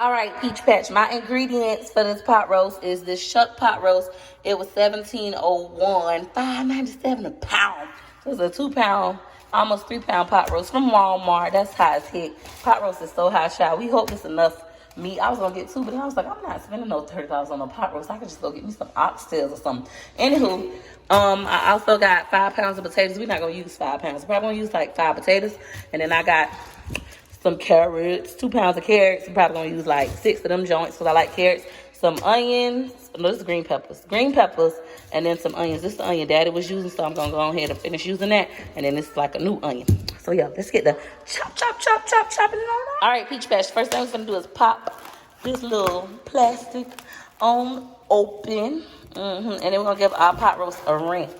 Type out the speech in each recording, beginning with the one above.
All right, Peach Patch. My ingredients for this pot roast is this shuck pot roast. It was $17.01, $5.97 a pound. So it's a 2-pound, almost 3-pound pot roast from Walmart. That's high as heck. Pot roast is so high, child. We hope it's enough meat. I was gonna get 2, but then I was like, I'm not spending no $30 on a pot roast. I could just go get me some oxtails or something. Anywho, I also got 5 pounds of potatoes. We're not gonna use 5 pounds. We're probably gonna use like 5 potatoes, and then I got some carrots, 2 pounds of carrots. I'm probably gonna use like 6 of them joints because I like carrots. Some onions, no, this is green peppers. Green peppers, and then some onions. This is the onion Daddy was using, so I'm gonna go ahead and finish using that. And then it's like a new onion. So yeah, let's get the chopping it on. All right, Peach Patch. First thing we're gonna do is pop this little plastic on open. And then we're gonna give our pot roast a rinse.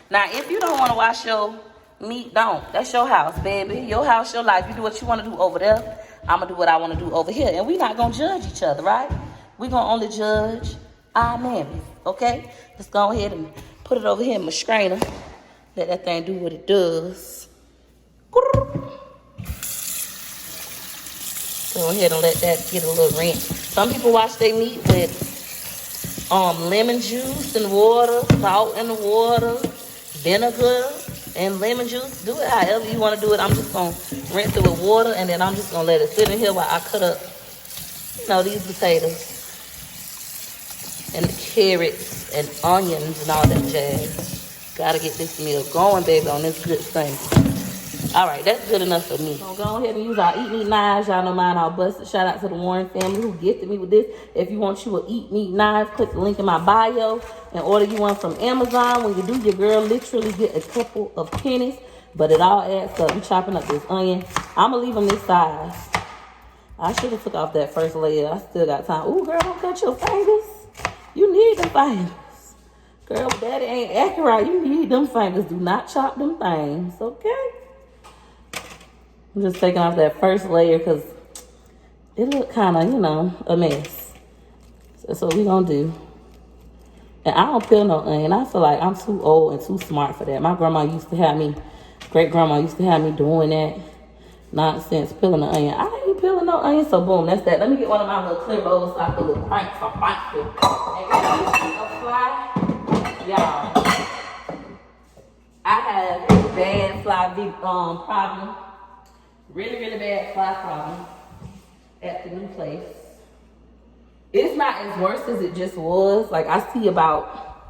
Now, if you don't wanna wash your meat, don't. That's your house, baby. Your house, your life. You do what you want to do over there. I'm going to do what I want to do over here. And we're not going to judge each other, right? We're going to only judge our mammies, okay? Let's go ahead and put it over here in my strainer. Let that thing do what it does. Go ahead and let that get a little rinse. Some people wash their meat with lemon juice and water, salt in the water, vinegar, and lemon juice. Do it however you want to do it. I'm just going to rinse it with water, and then I'm just going to let it sit in here while I cut up, you know, these potatoes and the carrots and onions and all that jazz. Got to get this meal going, baby, on this good thing. All right, that's good enough for me. I'm going to go ahead and use our Eat Meat knives. Y'all know mine all busted. Shout out to the Warren family who gifted me with this. If you want you an Eat Meat knife, click the link in my bio and order you one from Amazon. When you do, your girl literally get a couple of pennies, but it all adds up. I'm chopping up this onion. I'm going to leave them this size. I should have took off that first layer. I still got time. Ooh, girl, don't cut your fingers. You need them fingers. Girl, daddy ain't acting right. You need them fingers. Do not chop them things, okay? I'm just taking off that first layer because it looked kind of, you know, a mess. So that's what we're going to do. And I don't peel no onion. I feel like I'm too old and too smart for that. My grandma used to have me, great-grandma used to have me doing that nonsense, peeling the onion. I ain't peeling no onion, so boom, that's that. Let me get one of my little clear bowls so I can look crank for crank. And a fly, y'all, I have a bad fly problem. Really, really bad fly problem at the new place. It's not as worse as it just was. Like, I see about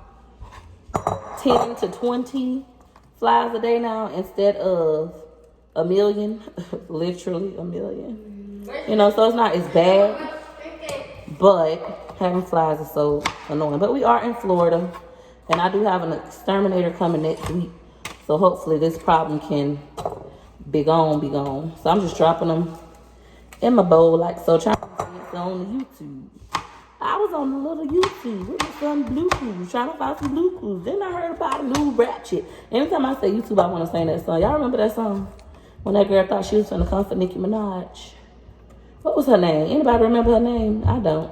10 to 20 flies a day now instead of a million. Literally a million. You know, so it's not as bad. But having flies is so annoying. But we are in Florida. And I do have an exterminator coming next week. So hopefully this problem can be gone. So I'm just dropping them in my bowl like so. Trying to see it on the YouTube. I was on the little YouTube with some Bluetooth, trying to find some Bluetooth. Then I heard about a new rap shit. Anytime I say YouTube, I want to sing that song. Y'all remember that song? When that girl thought she was going to come for Nicki Minaj. What was her name? Anybody remember her name? I don't.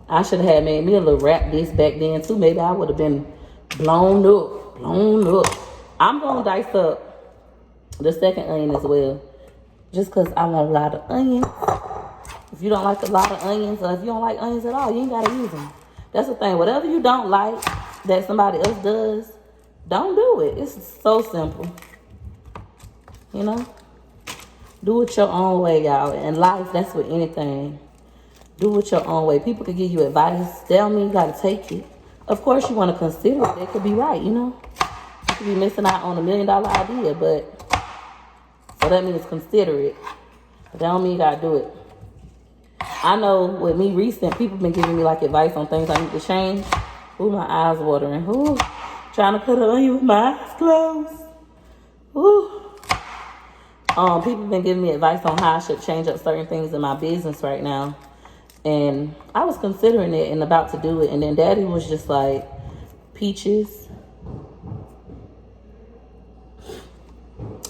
I should have had made me a little rap disc back then too. Maybe I would have been blown up. I'm going to dice up the second onion as well. Just because I want a lot of onions. If you don't like a lot of onions, or if you don't like onions at all, you ain't got to use them. That's the thing. Whatever you don't like that somebody else does, don't do it. It's so simple. You know? Do it your own way, y'all. In life, that's with anything. Do it your own way. People can give you advice. Tell me you got to take it. Of course, you want to consider it. They could be right, you know? You could be missing out on $1 million idea, but so that means consider it. But that don't mean you got to do it. I know with me recent, people been giving me like advice on things I need to change. Ooh, my eyes watering. Ooh, trying to cut an onion with my eyes closed. Ooh. People been giving me advice on how I should change up certain things in my business right now. And I was considering it and about to do it. And then Daddy was just like, Peaches.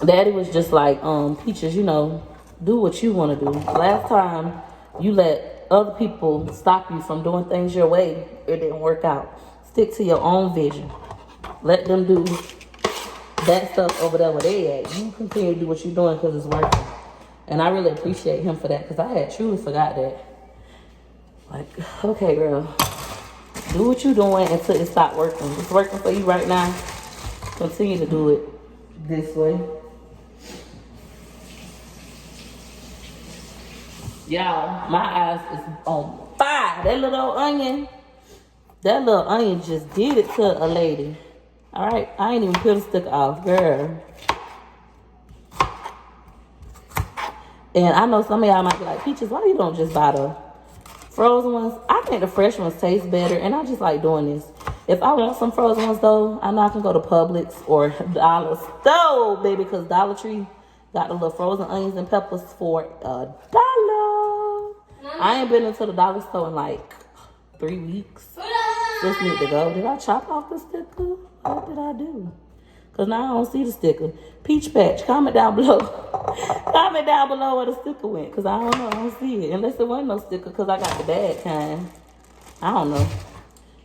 Daddy was just like, Peaches, you know, do what you want to do. Last time you let other people stop you from doing things your way, it didn't work out. Stick to your own vision. Let them do that stuff over there where they at. You continue to do what you're doing because it's working. And I really appreciate him for that because I had truly forgot that. Like, okay, girl, do what you're doing until it stops working. It's working for you right now. Continue to do it this way. Y'all, my eyes is on fire. That little onion just did it to a lady. All right, I ain't even peel the sticker off, girl. And I know some of y'all might be like, Peaches, why you don't just buy the frozen ones? I think the fresh ones taste better, and I just like doing this. If I want some frozen ones, though, I know I can go to Publix or Dollar Store, baby, because Dollar Tree got the little frozen onions and peppers for $1. I ain't been into the Dollar Store in like 3 weeks. Just need to go. Did I chop off the sticker? What did I do? Because now I don't see the sticker. Peach Patch, comment down below. Comment down below where the sticker went. Because I don't know. I don't see it. Unless there wasn't no sticker because I got the bad kind. I don't know.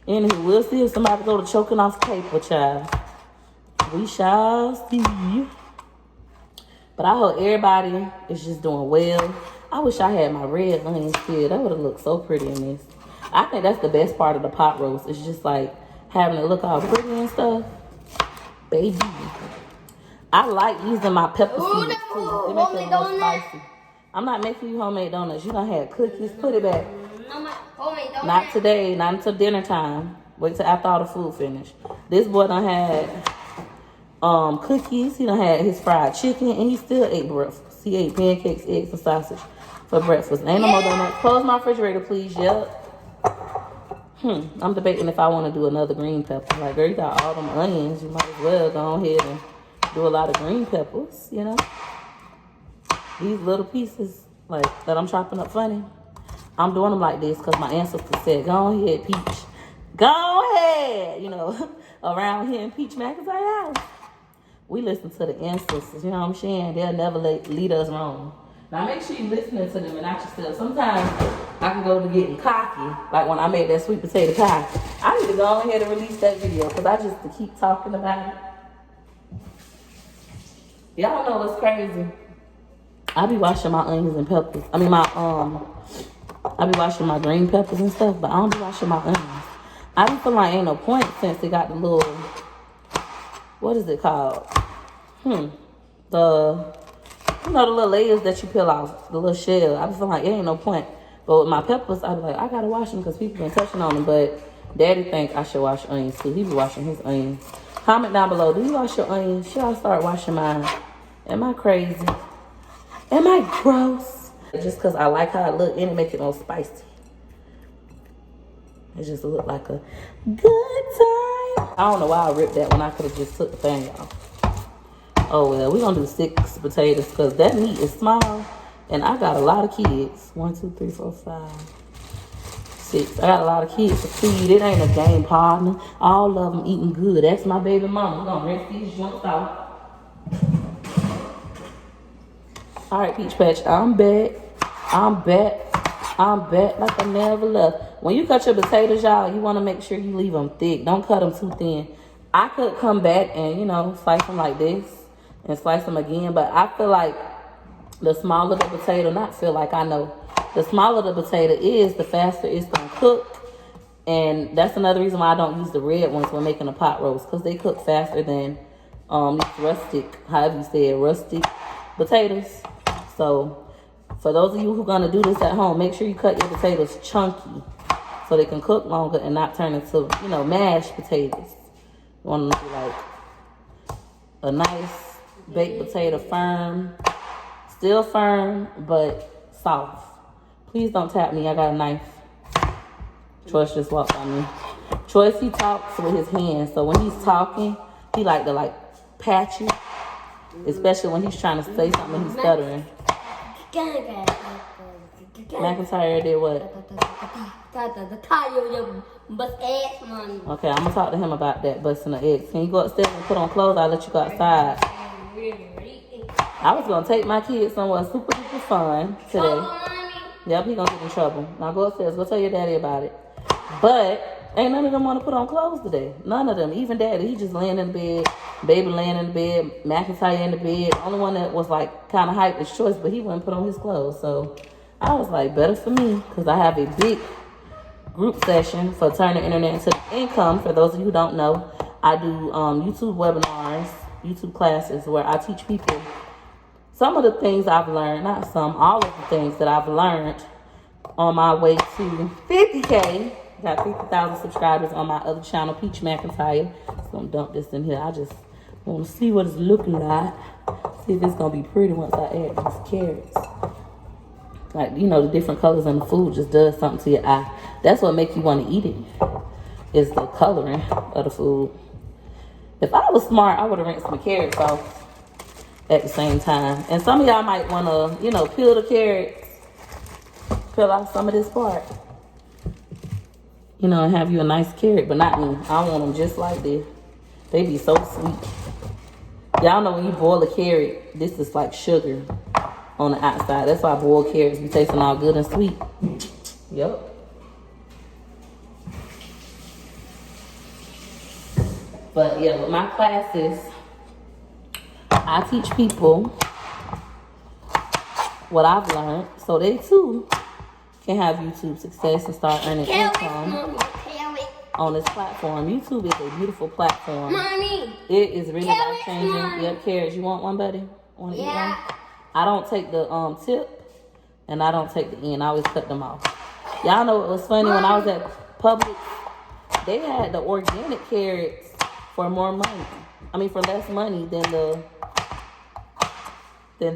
Anywho, we'll see if somebody go to choking off paper, child. We shall see. But I hope everybody is just doing well. I wish I had my red onions here. That would have looked so pretty in this. I think that's the best part of the pot roast. It's just like having it look all pretty and stuff. Baby. I like using my pepper seeds too. They make it more spicy. I'm not making you homemade donuts. You done had cookies. Put it back. Not today. Not until dinner time. Wait till after all the food finish. This boy done had cookies. He done had his fried chicken. And he still ate breakfast. He ate pancakes, eggs, and sausage for breakfast. Ain't no more donuts. Close my refrigerator, please. Yep. I'm debating if I want to do another green pepper. Like, girl, you got all them onions. You might as well go ahead and do a lot of green peppers, you know? These little pieces, like, that I'm chopping up funny, I'm doing them like this because my ancestors said, go ahead, Peach. Go ahead, you know, around here in Peach McIntyre house. We listen to the ancestors, you know what I'm saying? They'll never lead us wrong. Now, make sure you're listening to them and not yourself. Sometimes I can go to getting cocky, like when I made that sweet potato pie. I need to go ahead and release that video because I just to keep talking about it. Y'all know what's crazy? I be washing my onions and peppers. I be washing my green peppers and stuff, but I don't be washing my onions. I don't feel like ain't no point since they got the little, what is it called? You know, the little layers that you peel off, the little shell. I just feel like it ain't no point. But with my peppers, I be like, I gotta wash them because people been touching on them. But Daddy think I should wash onions too. He be washing his onions. Comment down below, do you wash your onions? Should I start washing mine? Am I crazy? Am I gross? Just because I like how it look and it make it more spicy. It just look like a good time. I don't know why I ripped that when I could have just took the thing off. Oh, well, we're going to do 6 potatoes because that meat is small. And I got a lot of kids. 1, 2, 3, 4, 5, 6. I got a lot of kids to feed. It ain't a game partner. All of them eating good. That's my baby mama. We're going to rinse these joints out. All right, Peach Patch. I'm back. I'm back like I never left. When you cut your potatoes, y'all, you want to make sure you leave them thick. Don't cut them too thin. I could come back and, you know, slice them like this. And slice them again, but I feel like the smaller the potato, the smaller the potato is, the faster it's gonna cook. And that's another reason why I don't use the red ones when making a pot roast, because they cook faster than these rustic, however you say it, rustic potatoes. So for those of you who are gonna do this at home, make sure you cut your potatoes chunky so they can cook longer and not turn into, you know, mashed potatoes. You want them to be like a nice baked potato, firm, still firm, but soft. Please don't tap me, I got a knife. Choice just walked by me. Choice, he talks with his hands, so when he's talking, he like to patch you, especially when he's trying to say something and he's stuttering. McIntyre did what? Okay, I'm gonna talk to him about that, busting the eggs. Can you go upstairs and put on clothes? I'll let you go outside. I was gonna take my kids somewhere super duper fun today. Yep, he gonna get in trouble. Now go upstairs, go tell your daddy about it. But Ain't none of them want to put on clothes today. None of them. Even Daddy, he just laying in the bed. Baby laying in the bed. McIntyre in the bed. The only one that was like kind of hyped is Choice, but he wouldn't put on his clothes. So I was like, better for me, because I have a big group session for turning the internet into income. For those of you who don't know, I do YouTube webinars, YouTube classes where I teach people some of the things I've learned, not some, all of the things that I've learned on my way to 50K. Got 50,000 subscribers on my other channel, Peach McIntyre. So I'm gonna dump this in here. I just want to see what it's looking like. See if it's gonna be pretty once I add these carrots. Like, you know, the different colors in the food just does something to your eye. That's what makes you want to eat it, is the coloring of the food. If I was smart, I would have rinsed my carrots off at the same time. And some of y'all might want to, you know, peel the carrots, peel off some of this part, you know, and have you a nice carrot, but not me. I want them just like this. They be so sweet. Y'all know when you boil a carrot, this is like sugar on the outside. That's why boiled carrots be tasting all good and sweet. Yep. But yeah, with my classes, I teach people what I've learned so they too can have YouTube success and start earning income on this platform. YouTube is a beautiful platform. Mommy, it is really life-changing. Yep, carrots. You want one, buddy? Want to eat one? I don't take the tip, and I don't take the end. I always cut them off. Y'all know it was funny when I was at Publix. They had the organic carrots for more money. I mean, for less money than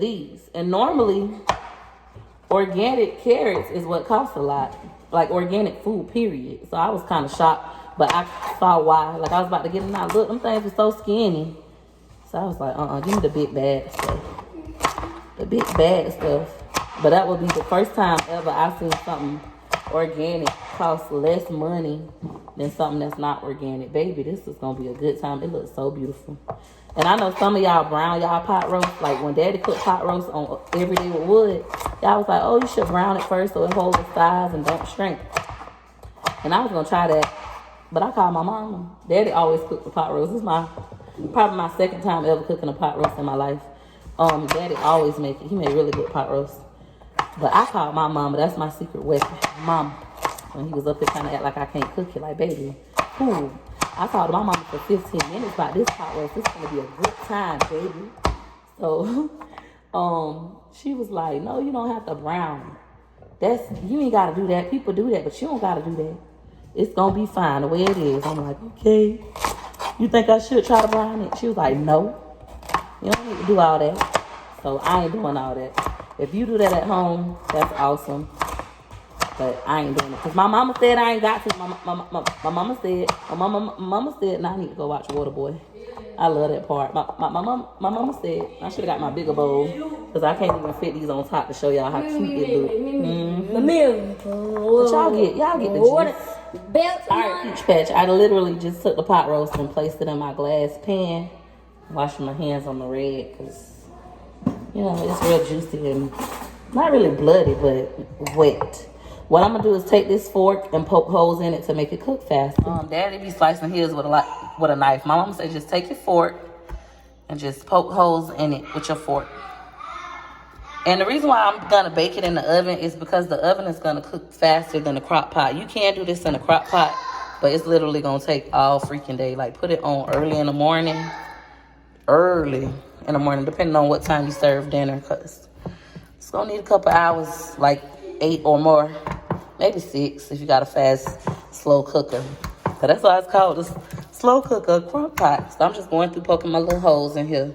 these. And normally, organic carrots is what costs a lot. Like organic food, period. So I was kind of shocked, but I saw why. Like I was about to get them out. Look, them things were so skinny. So I was like, give me the big bad stuff. The big bad stuff. But that would be the first time ever I've seen something organic cost less money than something that's not organic. Baby, this is gonna be a good time. It looks so beautiful. And I know some of y'all brown y'all pot roast. Like when Daddy cooked pot roast on every day with wood, y'all was like, oh, you should brown it first so it holds the size and don't shrink. And I was gonna try that, but I called my mama. Daddy always cooked the pot roast. This is probably my second time ever cooking a pot roast in my life. Daddy always make it. He made really good pot roast. But I called my mama. That's my secret weapon. Mama. When he was up there trying to act like I can't cook it. Like, baby, cool. I called my mama for 15 minutes about this pot roast. This is going to be a good time, baby. So, she was like, no, you don't have to brown. You ain't got to do that. People do that, but you don't got to do that. It's going to be fine the way it is. I'm like, okay. You think I should try to brown it? She was like, no. You don't need to do all that. So, I ain't doing all that. If you do that at home, that's awesome. But I ain't doing it. Because my mama said I ain't got to. My mama said, now I need to go watch Waterboy. I love that part. My mama said, I should have got my bigger bowl. Because I can't even fit these on top to show y'all how cute it look. But y'all get the gist. Alright, Peach Patch. I literally just took the pot roast and placed it in my glass pan. Washing my hands on the red because, you know, it's real juicy and not really bloody, but wet. What I'm going to do is take this fork and poke holes in it to make it cook faster. Daddy be slicing his with a knife. My mom said just take your fork and just poke holes in it with your fork. And the reason why I'm going to bake it in the oven is because the oven is going to cook faster than the crock pot. You can do this in a crock pot, but it's literally going to take all freaking day. Like, put it on early in the morning. Depending on what time you serve dinner, because it's gonna need a couple hours, like 8 or more, maybe 6 if you got a fast, slow cooker. So that's why it's called a slow cooker, crock pot. So I'm just going through poking my little holes in here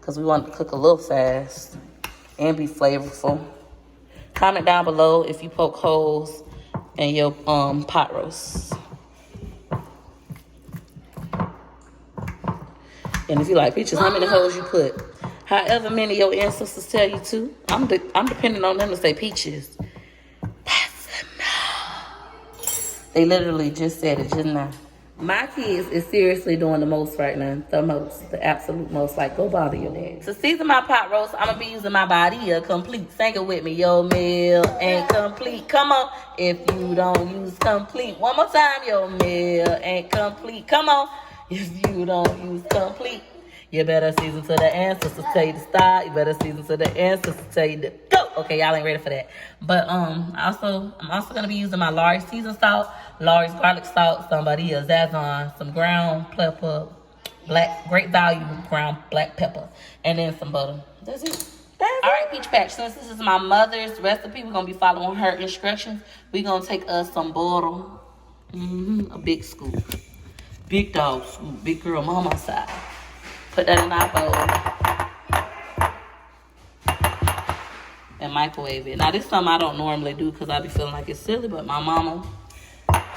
because we want to cook a little fast and be flavorful. Comment down below if you poke holes in your pot roast. And if you like Peaches, how many holes you put? However many your ancestors tell you to. I'm depending on them to say Peaches. That's enough. They literally just said it just now. My kids is seriously doing the most right now. The absolute most. Like, go bother your dad. To season my pot roast, I'm gonna be using my Badia complete. Sing it with me. Your meal ain't complete. Come on. If you don't use complete. One more time. Your meal ain't complete. Come on. If you don't use complete. You better season to the ancestors tell you to stop. You better season to the ancestors tell you to go. Okay, y'all ain't ready for that. But I'm also gonna be using my Lawry's seasoned salt, Lawry's garlic salt, somebody Zazon, some ground pepper, great value ground black pepper, and then some butter. That's it. All right, Peach Patch. Since this is my mother's recipe, we're gonna be following her instructions. We're gonna take us some butter, a big scoop, big dog scoop, big girl mama side. Put that in our bowl and microwave it. Now, this is something I don't normally do because I be feeling like it's silly, but my mama,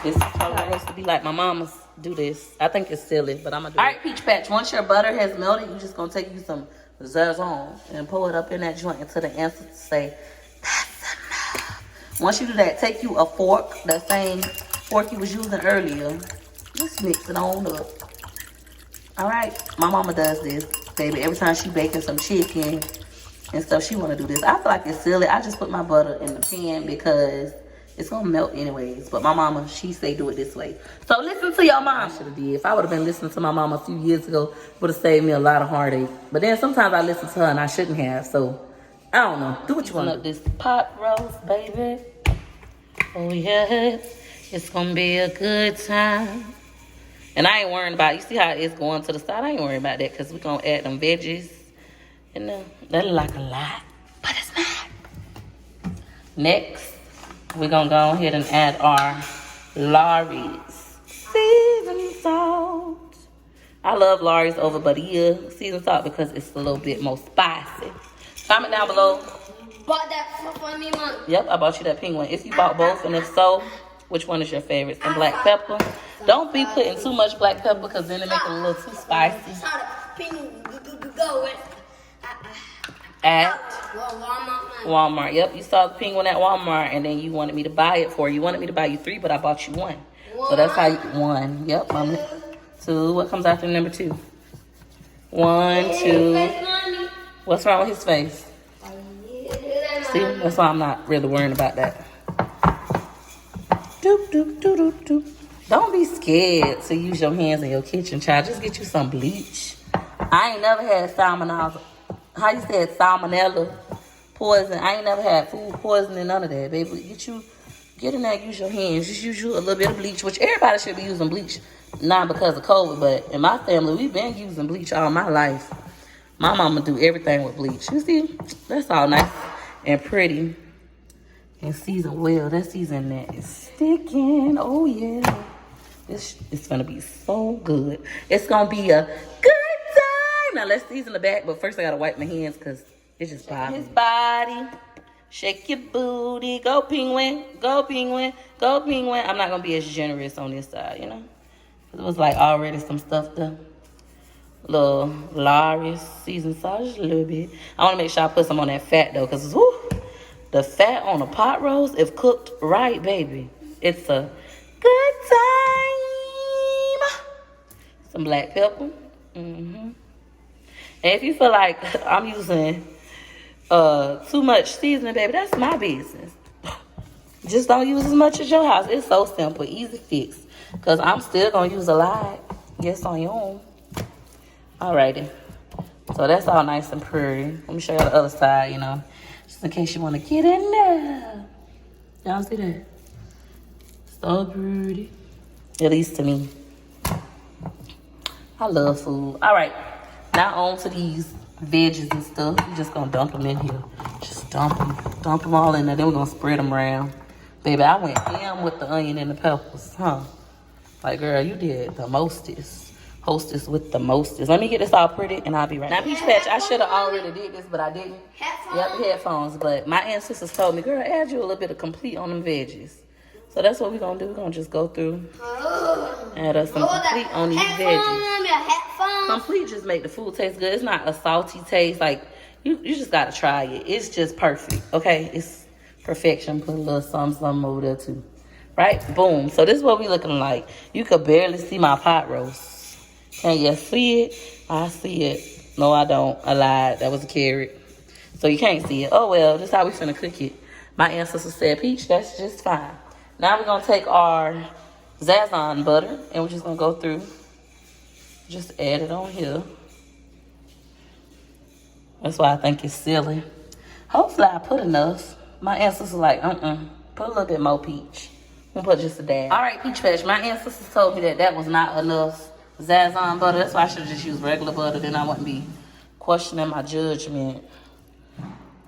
this is how it has to be like. My mama's do this. I think it's silly, but I'm going to do it. All right, Peach Patch, once your butter has melted, you're just going to take you some Zazon and pour it up in that joint until the ancestors say, that's enough. Once you do that, take you a fork, that same fork you was using earlier. Just mix it on up. All right, my mama does this, baby. Every time she baking some chicken and stuff, she want to do this. I feel like it's silly. I just put my butter in the pan because it's going to melt anyways. But my mama, she say do it this way. So listen to your mom. I should have did. If I would have been listening to my mama a few years ago, would have saved me a lot of heartache. But then sometimes I listen to her and I shouldn't have. So, I don't know. Do what you want to do. This pot roast, baby. Oh, yeah. It's going to be a good time. And I ain't worrying about, you see how it's going to the side? I ain't worrying about that because we're going to add them veggies. And that look like a lot, but it's not. Next, we're going to go ahead and add our Lawry's seasoned salt. I love Lawry's over Badia seasoned salt because it's a little bit more spicy. Comment down below. Bought that for me, Mom. Yep, I bought you that pink one. If you bought both, and if so, which one is your favorite? Some black pepper. Don't be putting too much black pepper because then it makes it a little too spicy. At Walmart. Yep, you saw the pink one at Walmart, and then you wanted me to buy it for you. You wanted me to buy you 3, but I bought you 1. So that's how you 1. Yep, Mama. 2. What comes after number 2? 1, 2. What's wrong with his face? See, that's why I'm not really worrying about that. Doop, doop, doop, doop, doop. Don't be scared to use your hands in your kitchen, child. Just get you some bleach. I ain't never had salmonella. How you said salmonella poison? I ain't never had food poisoning, none of that, baby. Get in there, use your hands. Just use you a little bit of bleach, which everybody should be using bleach. Not because of COVID, but in my family, we've been using bleach all my life. My mama do everything with bleach. You see, that's all nice and pretty. And seasoned well. That season that is sticking. Oh, yeah. It's going to be so good. It's going to be a good time. Now, let's season the back. But first, I got to wipe my hands because it's just bothering his body. Shake your booty. Go, penguin. Go, penguin. Go, penguin. I'm not going to be as generous on this side, you know. It was like already some stuff done. Little Lawry's seasoned salt, just a little bit. I want to make sure I put some on that fat, though, because the fat on a pot roast, if cooked right, baby, it's a good time. Some black pepper. And if you feel like I'm using too much seasoning, baby, that's my business. Just don't use as much as your house. It's so simple, easy fix. Because I'm still going to use a lot. Yes, on your own. Alrighty. So that's all nice and pretty. Let me show you the other side, you know. Just in case you want to get in there. Y'all see that? So pretty. At least to me. I love food. Alright. Now on to these veggies and stuff. We're just going to dump them in here. Just dump them. Dump them all in there. Then we're going to spread them around. Baby, I went ham with the onion and the peppers. Huh? Like, girl, you did the mostest. Hostess with the mostest. Let me get this all pretty and I'll be right back. Now, Peach Patch, I should have already did this, but I didn't. Headphones? Yep, headphones. But my ancestors told me, girl, add you a little bit of complete on them veggies. So that's what we're going to do. We're going to just go through. Add us some complete on these veggies. Complete just make the food taste good. It's not a salty taste. Like, you just got to try it. It's just perfect, okay? It's perfection. Put a little something over there, too. Right? Boom. So this is what we looking like. You could barely see my pot roast. Can you see it? I see it. No, I don't. I lied. That was a carrot. So you can't see it. Oh, well, this is how we finna cook it. My ancestor said, peach, that's just fine. Now we're going to take our Zazon butter, and we're just going to go through. Just add it on here. That's why I think it's silly. Hopefully I put enough. My ancestors like, put a little bit more peach. I'm gonna put just a dab. All right, Peach Patch, my ancestors told me that was not enough Zazon butter. That's why I should have just used regular butter. Then I wouldn't be questioning my judgment.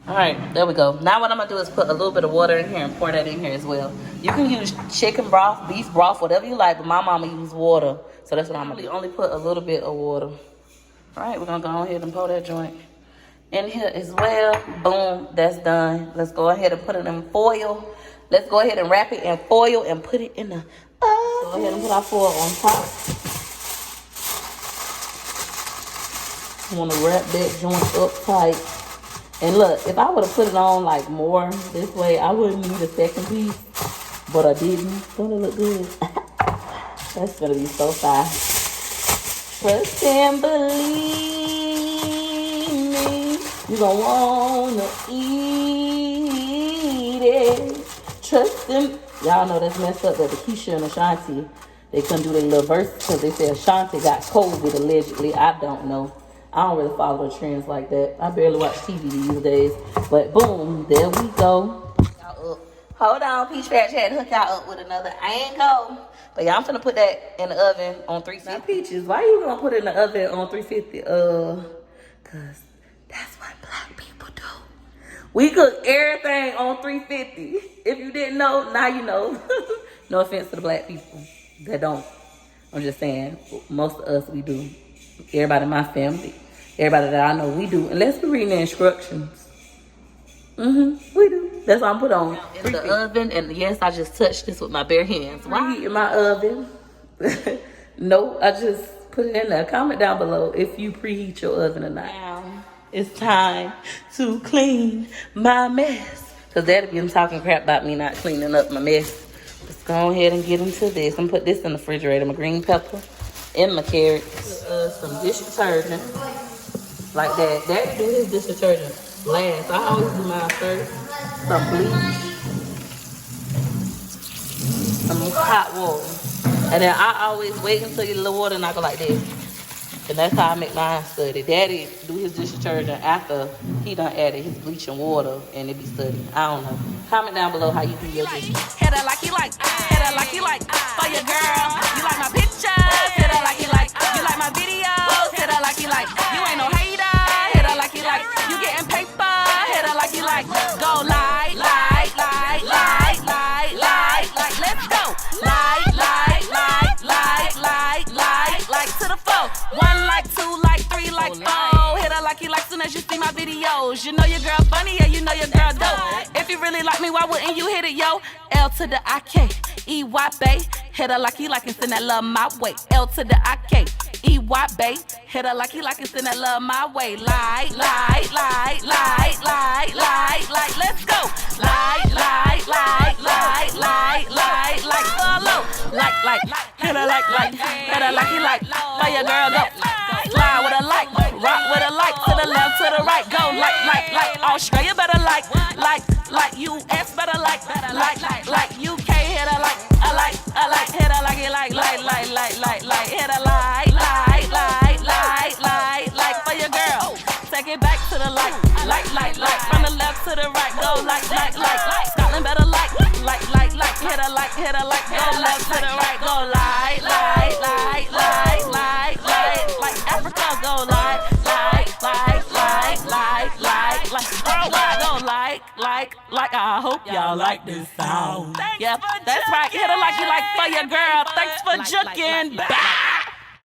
All right, there we go. Now what I'm gonna do is put a little bit of water in here and pour that in here as well. You can use chicken broth, beef broth, whatever you like, but my mama used water. So that's what I'm gonna do. Only put a little bit of water. All right, we're gonna go ahead and pour that joint in here as well. Boom, that's done. Let's go ahead and put it in foil. Let's go ahead and wrap it in foil and put it in the oven. Go ahead and put our foil on top. I want to wrap that joint up tight. And look, if I would have put it on like more this way, I wouldn't need a second piece. But I didn't. Don't it look good? That's going to be so fast. Trust and believe me. You're going to want to eat it. Trust them. Y'all know that's messed up that the Keisha and Ashanti, they couldn't do their little verse because they said Ashanti got COVID allegedly. I don't know. I don't really follow the trends like that. I barely watch TV these days. But boom, there we go. Hold on, Peach Patch had to hook y'all up with another angle. But y'all, I'm finna put that in the oven on 350. Now, Peaches, why you gonna put it in the oven on 350? Cause that's what black people do. We cook everything on 350. If you didn't know, now you know. No offense to the black people that don't. I'm just saying, most of us, we do. Everybody in my family, everybody that I know, we do. Unless we read the instructions. We do. That's what I'm put on. In the oven, and yes, I just touched this with my bare hands. Why in my oven? No, I just put it in there. Comment down below if you preheat your oven or not. Now, it's time to clean my mess. Because Daddy been talking crap about me not cleaning up my mess. Let's go ahead and get into this. I'm going to put this in the refrigerator. My green pepper and my carrots. Some dish detergent. Like that. Daddy do his dish detergent last. I always do mine first. Some bleach. Some hot water. And then I always wait until you get a little water and I go like this. And that's how I make mine steady. Daddy do his dish detergent after he done added his bleach and water and it be steady. I don't know. Comment down below how you do your dish. Hit her like you like. Hit her like you like. For your girl. You like my pictures. Hit her like you like. You like my videos. Hit her like you like. You ain't no hater. Hit her like you like. You getting paper. Hit her like you like. Go like. Let's go. Like to the four. 1 like, 2 like, 3 like, 4. Hit her like you like soon as you see my videos. You know your girl funny, yeah, you know your girl dope. If you really like me, why wouldn't you hit it, yo? L to the I-K-E-Y, bae. Hit her like you like and send that love my way. L to the I-K-E-Y, bae. Hit her like you like and send that love my way. Like. Let's go. Like. Follow. Like. Hit her like. Hit her like you like. For your girl, go. Slide with a like. Rock with a like. To the left, to the right. Go like. Australia better like. US better like. UK hit her like. I like. Hit her like you like. Hit her like. For your girl. Take it back to the like. From the left to the right. Go like. Scotland better like. Hit her like. Go left to the right. Go like. Africa go like. Worldwide go like. I hope y'all like this sound. Yeah, that's right. Hit her like you like for your girl. Thanks for juking back.